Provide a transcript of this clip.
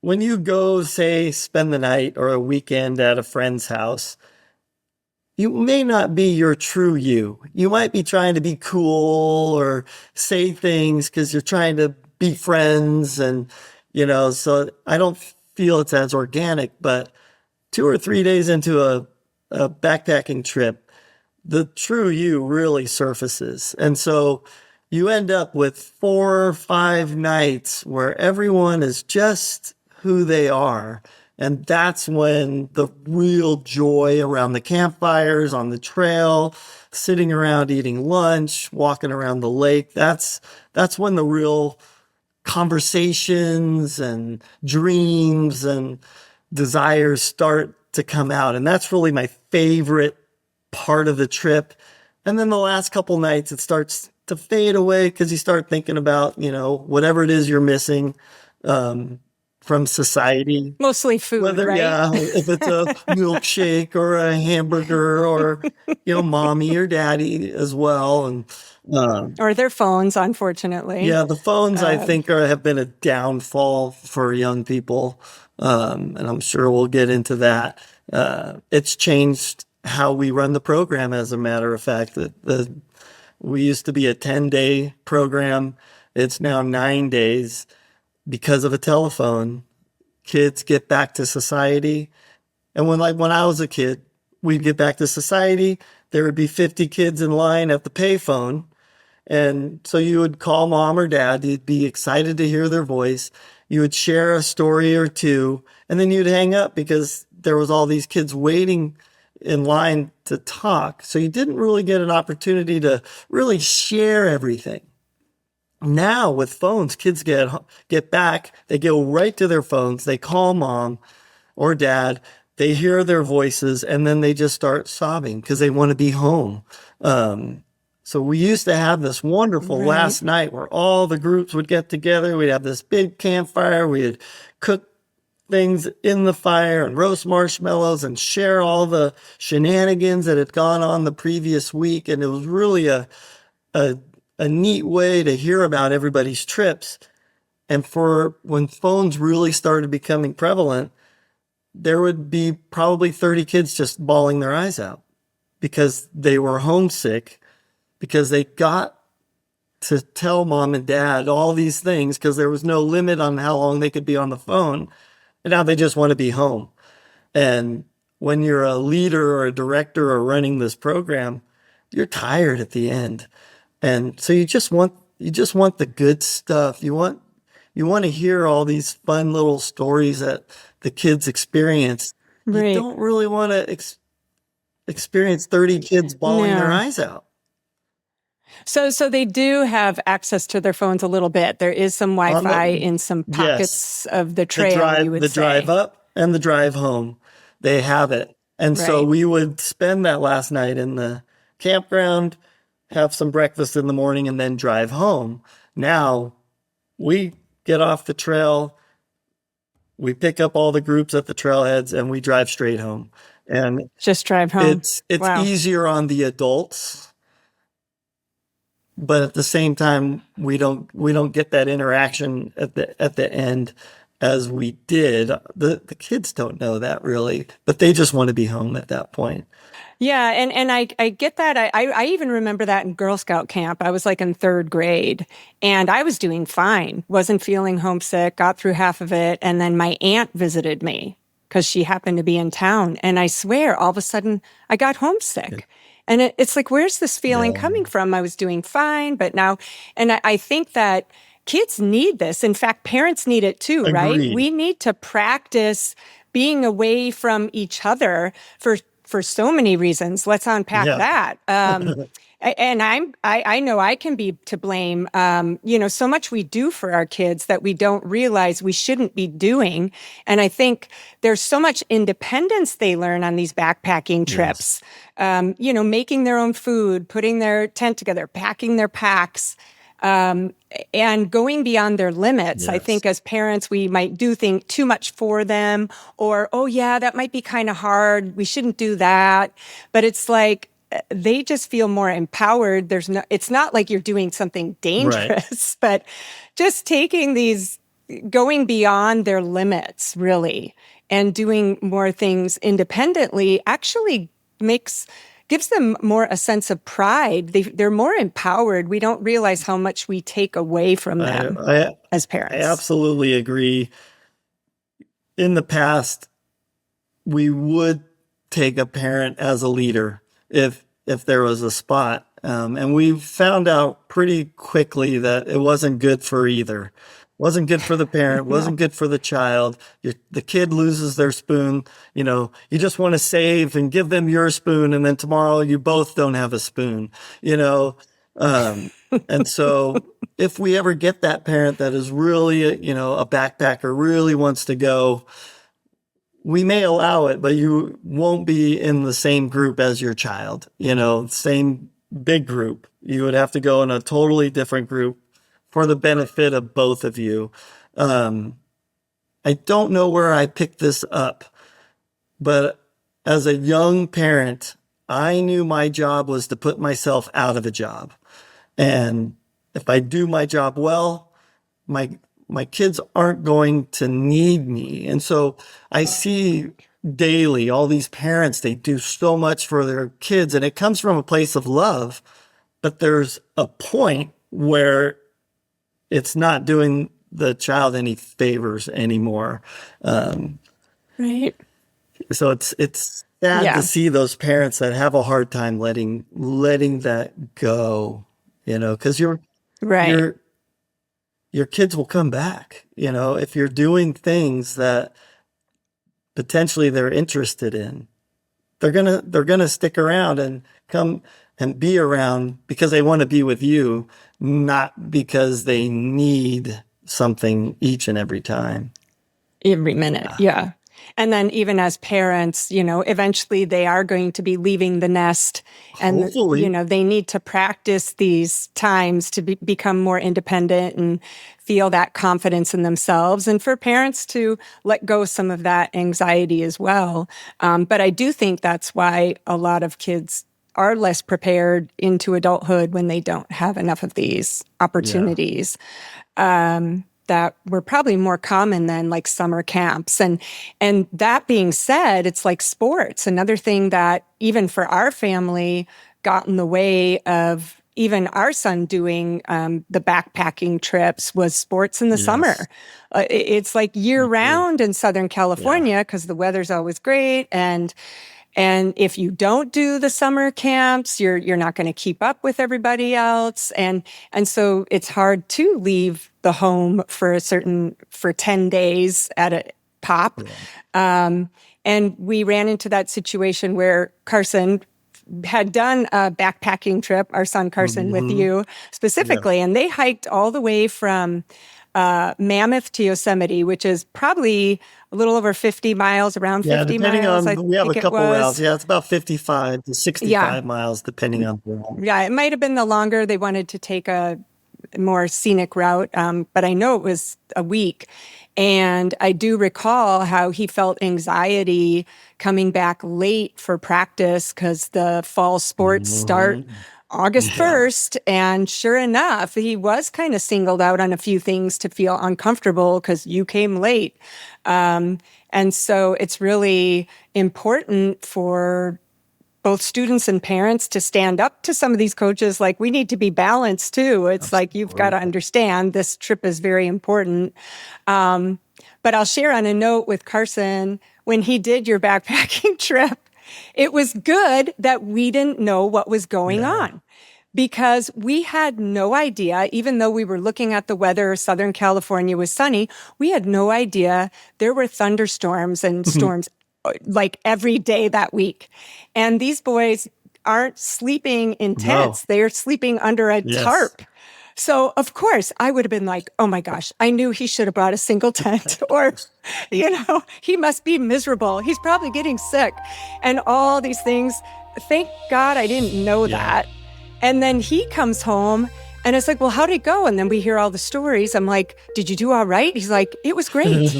when you go, say, spend the night or a weekend at a friend's house, you may not be your true you. You might be trying to be cool or say things because you're trying to be friends. And, so I don't feel it's as organic, but 2 or 3 days into a backpacking trip, the true you really surfaces. And so you end up with 4 or 5 nights where everyone is just who they are. And that's when the real joy around the campfires, on the trail, sitting around eating lunch, walking around the lake, that's when the real conversations and dreams and desires start to come out. And that's really my favorite part of the trip. And then the last couple nights, it starts to fade away because you start thinking about, whatever it is you're missing from society. Mostly food, Whether, right? yeah, if it's a milkshake or a hamburger or, mommy or daddy as well. And Or their phones, unfortunately. yeah, the phones, I think, have been a downfall for young people. And I'm sure we'll get into that. It's changed how we run the program, as a matter of fact. We used to be a 10-day program. It's now 9 days because of a telephone. Kids get back to society. And when I was a kid, we'd get back to society. There would be 50 kids in line at the payphone. And so you would call mom or dad. You'd be excited to hear their voice. You would share a story or two, and then you'd hang up because there was all these kids waiting in line to talk. So you didn't really get an opportunity to really share everything. Now with phones, kids get back, they go right to their phones, they call mom or dad, they hear their voices, and then they just start sobbing because they want to be home. So we used to have this wonderful last night where all the groups would get together. We'd have this big campfire. We'd cook things in the fire and roast marshmallows and share all the shenanigans that had gone on the previous week. And it was really a neat way to hear about everybody's trips. And for when phones really started becoming prevalent, there would be probably 30 kids just bawling their eyes out because they were homesick, because they got to tell mom and dad all these things because there was no limit on how long they could be on the phone. And now they just want to be home. And when you're a leader or a director or running this program, you're tired at the end. And so you just want the good stuff. You want to hear all these fun little stories that the kids experience. Right. You don't really want to experience 30 kids bawling their eyes out. So they do have access to their phones a little bit. There is some Wi-Fi in some pockets of the trail, you would say. The drive up and the drive home, they have it. And so we would spend that last night in the campground, have some breakfast in the morning, and then drive home. Now we get off the trail, we pick up all the groups at the trailheads, and we drive straight home. And just drive home. It's easier on the adults. But at the same time, we don't get that interaction at the end as we did. The kids don't know that really, but they just want to be home at that point. Yeah, and I get that. I even remember that in Girl Scout camp. I was like in 3rd grade, and I was doing fine. Wasn't feeling homesick, got through half of it, and then my aunt visited me because she happened to be in town. And I swear, all of a sudden, I got homesick. Yeah. And it's like, where's this feeling coming from? I was doing fine, but now, and I think that kids need this. In fact, parents need it too, Agreed. Right? We need to practice being away from each other for so many reasons. Let's unpack that. And I know I can be to blame. So much we do for our kids that we don't realize we shouldn't be doing. And I think there's so much independence they learn on these backpacking trips. Yes. Making their own food, putting their tent together, packing their packs, and going beyond their limits. Yes. I think as parents, we might do too much for them, or, oh yeah, that might be kind of hard. We shouldn't do that. But it's like, they just feel more empowered. It's not like you're doing something dangerous, but just taking these going beyond their limits, really, and doing more things independently actually gives them more a sense of pride. They're more empowered. We don't realize how much we take away from them as parents. I absolutely agree. In the past, we would take a parent as a leader if there was a spot. And we found out pretty quickly that it wasn't good for either. Wasn't good for the parent, wasn't good for the child. The kid loses their spoon. You just want to save and give them your spoon, and then tomorrow you both don't have a spoon. And so if we ever get that parent that is really, a backpacker, really wants to go, we may allow it, but you won't be in the same group as your child, same big group. You would have to go in a totally different group for the benefit of both of you. I don't know where I picked this up, but as a young parent, I knew my job was to put myself out of a job. And if I do my job well, my kids aren't going to need me. And so I see daily all these parents, they do so much for their kids, and it comes from a place of love, but there's a point where it's not doing the child any favors anymore. Right. So it's sad to see those parents that have a hard time letting that go, because your kids will come back, if you're doing things that potentially they're interested in. They're gonna stick around and come and be around because they want to be with you, not because they need something each and every time. Every minute. Yeah. And then even as parents, eventually they are going to be leaving the nest, and, Hopefully. They need to practice these times to become more independent and feel that confidence in themselves, and for parents to let go some of that anxiety as well. But I do think that's why a lot of kids are less prepared into adulthood when they don't have enough of these opportunities. That were probably more common than like summer camps. And that being said, it's like sports. Another thing that even for our family got in the way of even our son doing the backpacking trips was sports in the summer. It's like year round in Southern California because the weather's always great. And if you don't do the summer camps, you're not going to keep up with everybody else. And so it's hard to leave the home for 10 days at a pop. And we ran into that situation where Carson had done a backpacking trip, our son Carson, with you specifically, and they hiked all the way from Mammoth to Yosemite, which is probably a little over 50 miles, around 50 miles. We have a couple routes. Yeah, it's about 55 to 65 miles, depending on the route. Yeah, it might have been the longer. They wanted to take a more scenic route, but I know it was a week. And I do recall how he felt anxiety coming back late for practice because the fall sports start August 1st. And sure enough, he was kind of singled out on a few things to feel uncomfortable because you came late. And so it's really important for both students and parents to stand up to some of these coaches. Like, we need to be balanced too. It's like, you've got to understand this trip is very important. But I'll share on a note with Carson, when he did your backpacking trip, it was good that we didn't know what was going on, because we had no idea, even though we were looking at the weather, Southern California was sunny, we had no idea there were thunderstorms and storms like every day that week. And these boys aren't sleeping in tents. They are sleeping under a tarp. So, of course, I would have been like, oh my gosh, I knew he should have brought a single tent, or, he must be miserable. He's probably getting sick and all these things. Thank God I didn't know that. And then he comes home and it's like, well, how'd it go? And then we hear all the stories. I'm like, did you do all right? He's like, it was great.